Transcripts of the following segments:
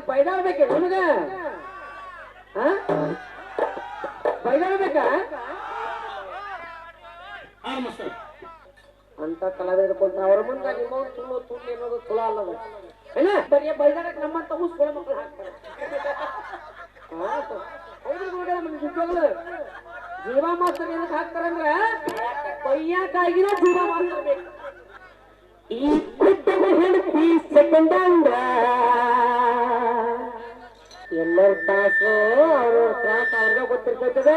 ಬೈದಾಡ್ಬೇಕೆ ನಿಮಗ ಬೈದಾಡ್ಬೇಕಾ ಅಂತ ಕಲಾವಿದ ಕೊಂತ ಅವ್ರ ಮುಂದ ನಿಮ್ಮ ತುಳು ತುಳ್ಳಿ ಅನ್ನೋದು ಚಲೋ ಅಲ್ಲದ ಏನ ಬರೀ ಬೈದಾಡಕ್ ನಮ್ಮಂತ ಉಸ್ಕೊಳ ಮಕ್ಕಳು ಹಾಕ್ತಾರೆ ಜೀವ ಮಾಸ್ತರ್ ಏನಕ್ಕೆ ಹಾಕ್ತಾರಂದ್ರ ಬೈಯಾಕಾಗಿರೋ ಜೀವ ಮಾಸ್ತರ್ ಬೇಕು ಈ ಕುಟ್ಟದ ಹೆಂಡತಿ ಸೆಕೆಂಡ್ ಅಂದ್ರ ಎಲ್ಲರ ತಾಸು ಅವ್ರ ತ್ರಾಸ ಅವ್ರಿಗೆ ಗೊತ್ತಿರ್ತೈತದ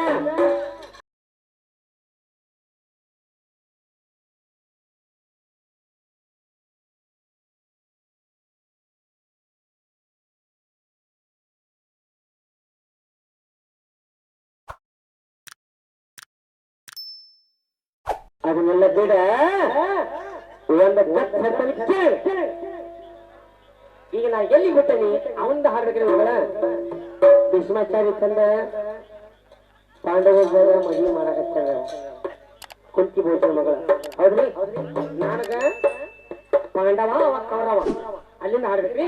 ಅದನ್ನೆಲ್ಲ ಬಿಡ ಒಂದು ಈಗ ನಾ ಎಲ್ಲಿ ಬಿಟ್ಟನಿ ಅವಂದ ಹಾಡ್ಬೇಕ್ರಿ ಮಗಳ ಭೀಷ್ಮಾಚಾರಿ ತಂದ ಪಾಂಡವ ಮದುವೆ ಮಾಡಕತ್ತಾಗ ಕುಂತಿ ಬೋಚನ ಮಗಳ ಹೌದ್ರಿ ನನಗ ಪಾಂಡವ ಅವ ಕೌರವ ಅಲ್ಲಿಂದ ಹಾಡ್ಬೇಕ್ರಿ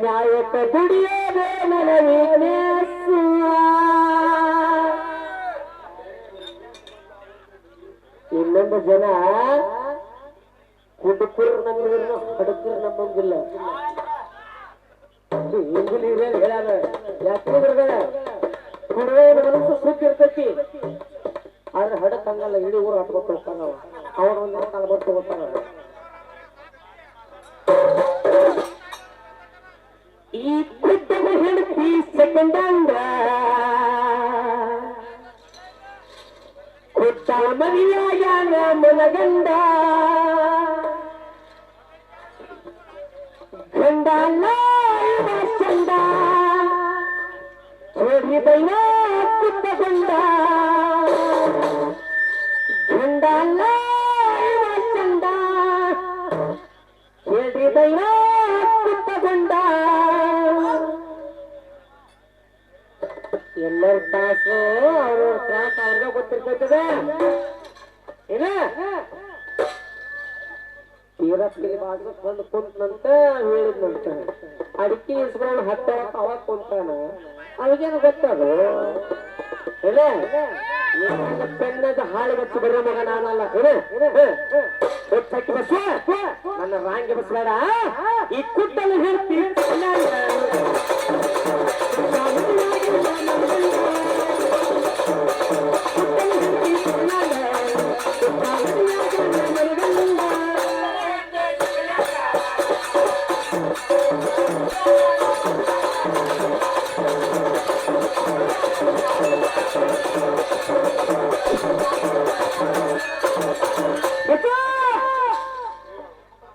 ನಾಯಕ ದುಡಿಯೋದೇ ನನ್ನ ಇನ್ನೊಂದು ಜನ ಕುಡುಕರು ನಂಬಿದ್ರು ಹಡಕರು ನಂಬಂಗಿಲ್ಲ ಇಂಗ್ಲೀಷ್ ಹೇಳ್ಯಾರ ಯಾಕಂದ್ರ ಕುಡುವೆ ಮನಸ್ಸು ಸುಖ ಇರ್ತೈತಿ ಆದ್ರೆ ಹಡಕ್ ಹಂಗಲ್ಲ ಇಡೀ ಊರು ಹಟ್ಕೊತ ಹೋಗ್ತಾನ ಅವ್ರ ಒಂದು ಕಾಲ ಬರ್ತು ಹೋಗ್ತಾನ ಈ ಕುಟ್ಟದ ಹೆಂಡತಿ ಸೆಕೆಂಡ್ ಅಂದ್ರ ಕುಟ್ಟ ಮರಿಯಾಗ ಮನಗಂಡ ಗಂಡ ಚಂದ ಹೋಗಿ ಬೈನ ಕುಟ್ಟಗೊಂಡ ಗಂಡ ಚಂದ ಹೇಳಿ ಬೈನ ಕುಟ್ಟಗೊಂಡ ಎಲ್ಲರ ತಾಸು ಅವ್ರ ತ್ರಾಸ ಅವ್ರಿಗೆ ಗೊತ್ತಿರ್ತೈತದ ಏನ ತೀರಪ್ಪಿ ಬಾಜು ಬಂದು ಕುಂತಂತ ಹೇಳಿದ್ನಂತ ಅಡಿಕೆ ಇಸ್ಕೊಂಡು ಹತ್ತ ಅವಾಗ ಕುಂತಾನ ಅವಾಗೇನು ಗೊತ್ತದು ಏನ ಪೆನ್ನದ ಹಾಳಿಗಚ್ಚಿ ಬರೋ ಮಗ ನಾನಲ್ಲ ಹೊಟ್ಟಕ್ಕೆ ಬಸ್ ನನ್ನ ರಾಂಗಿ ಬಸ್ಬೇಡ ಈ ಕುಟ್ಟಲ್ಲಿ ಹೇಳ್ತೀನಿ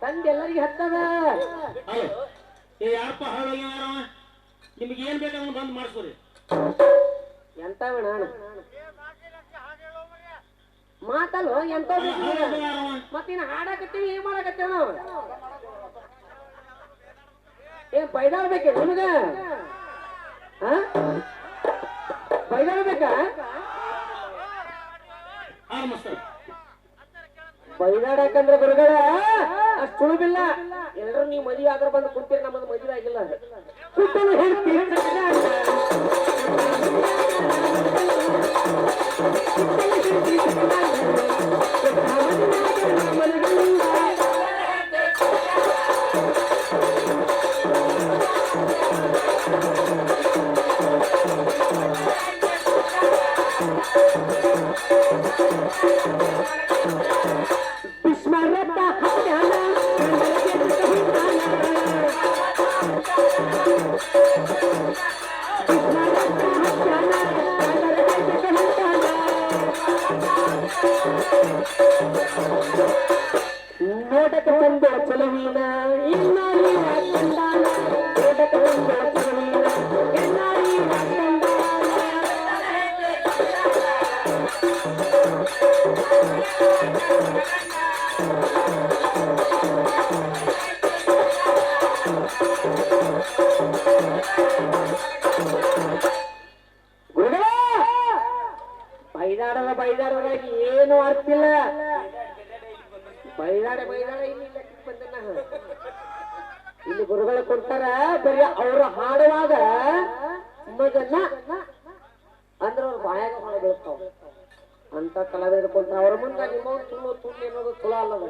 ತಂದೆ ಎಲ್ಲರಿಗೆ ಹತ್ತದ ಯಾರಪ್ಪ ಹಾಳೋಗಿ ನಿಮ್ಗೆ ಏನ್ ಬೇಕು ಅದನ್ನ ಬಂದ್ ಮಾಡಿಸ್ಕೊರಿ ಎಂತವಣ ಮಾತಲ್ವ ಎಂತ ಮತ್ತಿನ ಹಾಡಾಕತ್ತೀವಿ ಏನ್ ಮಾಡಾಕತ್ತೇವ ನಾವು ಏನ್ ಬೈದಾಡ್ಬೇಕೆ ನಿಮಗ ಬೈದಾಡ್ಬೇಕಾ ಬೈದಾಡಕಂದ್ರೆ ಗುರುಗಳ ಅಷ್ಟು ಸುಳುಬಿಲ್ಲ ಎಲ್ಲರೂ ನೀವು ಮದುವೆ ಆದ್ರೆ ಬಂದು ಕುಂತೀರಿ ನಮ್ಮದು ಮದುವೆ ಆಗಿಲ್ಲ ಕುಟ್ಟಲು ಹೇಳ್ತೀವಿ ನೋಟಕ ಬಂದ ಚಲವೀನ ಇನ್ನಾರಿ ಹಾಕೊಂಡಾನ ನೋಟಕ ಬಂದ ಚಲವೀನ ಇನ್ನಾರಿ ಹಾಕೊಂಡಾನ ಗುರುಗಳೇ ಬೈದಾಡದಾಗ ಏನು ಅರ್ಥ ಇಲ್ಲ. ಬೈದಾಡ ಇಲ್ಲಿ ಲೆಕ್ಕಕ್ಕೆ ಬಂದನ. ಇಲ್ಲಿ ಗುರುಗಳು ಕೊಡ್ತಾರ ಬರೀ ಅವ್ರು ಹಾಡುವಾಗ ಮಗನ್ನ ಅಂದ್ರೆ ಅವ್ರ ಬಾಯಾಗ ಹೊಳ ಬೀಳ್ತಾವ ಅಂತ ಕಲಾವಿದರು ಕೊಡ್ತಾರ. ಅವ್ರ ಮುಂದೆ ನಿಮ್ಮ ತುಳ್ಳು ಅನ್ನೋದು ತುಳ ಅಲ್ಲದ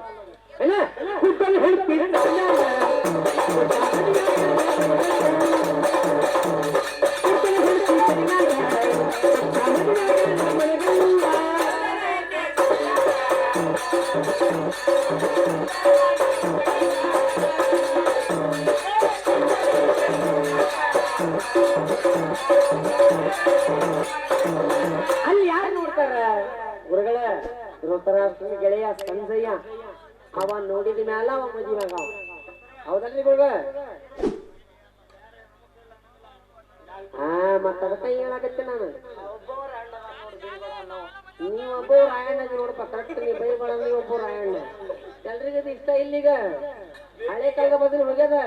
ಅಲ್ಲಿ ಯಾರು ನೋಡ್ತಾರ ಗುರುಗಳ ಇರೋತರ ಗೆಳೆಯ ಸಂಜಯ್ಯ ಅವ ನೋಡಿದ ಮ್ಯಾಲ ಅವ ಮದುವೆಗ ಹೌದಲ್ರಿ ಗುರುಗ? ಮತ್ತ ಅದಕ್ಕ ಹೇಳಾಕತ್ತೆ ನಾನು. ನೀವೊಬ್ಬ ರಾಯಣ್ಣ ನೋಡಪ್ಪ ಕರೆಕ್ಟ್ ನೀ ಬೈಬಳಲ್ಲಿ ಒಬ್ಬ ರಾಯಣ್ಣ ಎಲ್ರಿಗ ಇಷ್ಟ ಇಲ್ಲಿಗ ಹಳೆ ಕಾಲದ ಬದಲು ಹೋಗ್ಯದ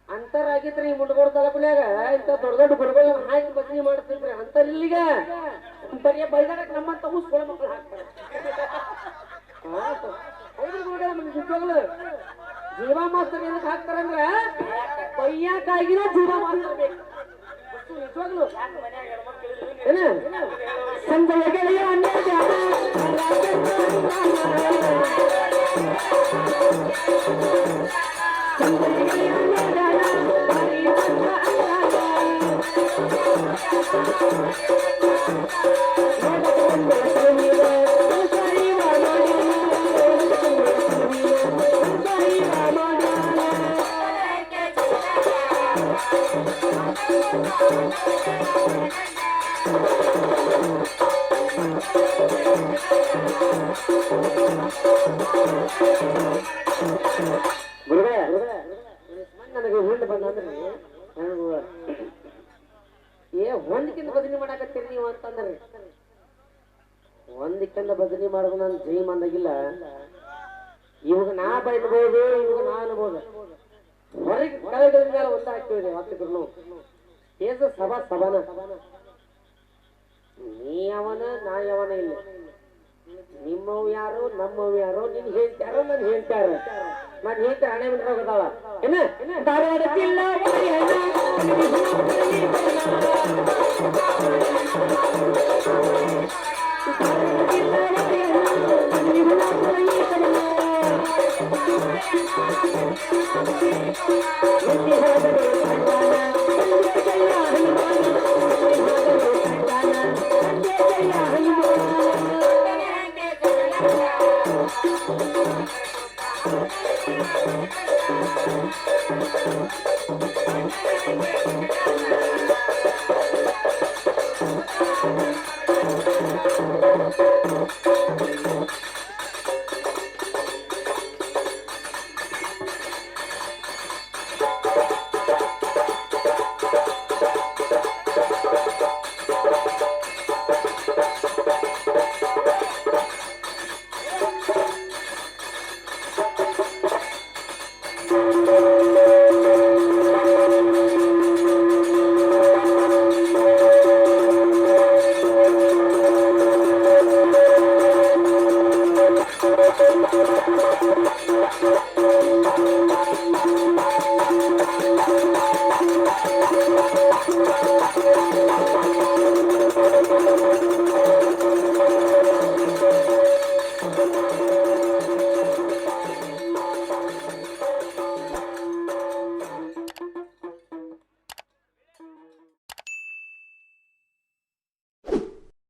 ಅಂತರ ಆಗಿದ್ರಿ ಈ ಮುಂಡ್ಗೋಡ್ ತಾಲೂಕಿನ್ಯಾಗ ಇಂತ ದೊಡ್ಡ ದೊಡ್ಡ ಗುರುಗಳು ಹಾಕಿ ಬದಲಿ ಮಾಡ್ತಿದ್ರಿ ಅಂತರ ಇಲ್ಲಿಗ ಬರೀ ಬೈದಾಡಕ್ ನಮ್ಮಂತ ಊಸ್ಕೊಳ ಮಕ್ಕಳು ಹಾಕ್ತಾರೆ. ನಿಜವಾಗ್ಲು ಜೀವ ಮಾಸ್ತರ್ ಏನಕ್ಕೆ ಹಾಕ್ತಾರಂದ್ರ ಬೈಯಾಕಾಗಿನ ಜೀವ ಮಾಸ್ತರ್ ಬೇಕು ನಿಜವಾಗ್ಲು. ಏನ ಸಂಜೆಯ ಗೆಳೆಯ ನನಗೆ ಹುಂಡು ಬಂದಂದ್ರಿ ನನಗೂ ಹೊಂದಕ್ಕಿಂತ ಬದಲಿ ಮಾಡಾಕತ್ತೀರಿ ನೀವು ಅಂತಂದ್ರಿ. ಒಂದಕ್ಕಿಂತ ಬದಲಿ ಮಾಡೋದು ನಾನು ಡ್ರೀಮ್ ಅಂದಾಗಿಲ್ಲ. ಇವಾಗ ನಾ ಬೈಬಹುದು, ಇವಾಗ ನಾ ಅನ್ಬೋದು. ಹೊರಗೆ ಕೆಳಗಡೆ ಮೇಲೆ ಒಂದ ಹಾಕ್ತಿವ್ರಿ ಹೊತ್ತಿದ್ರು ಏಸ ಸಭಾನ ನೀ ಅವನ ನಾ ಅವನ ಇಲ್ಲ. ನಿಮ್ಮವ್ ಯಾರು ನಮ್ಮವ್ ಯಾರು ನಿನ್ ಹೇಳ್ತಾರೋ ನನ್ ಹೇಳ್ತಾರ ನಾನ್ ಹೇಳ್ತಾರ ಹಣೆ ಬಿಟ್ಟು ಹೋಗದಾವ ಏನ ಧಾರವಾಡಕ್ಕಿಲ್ಲ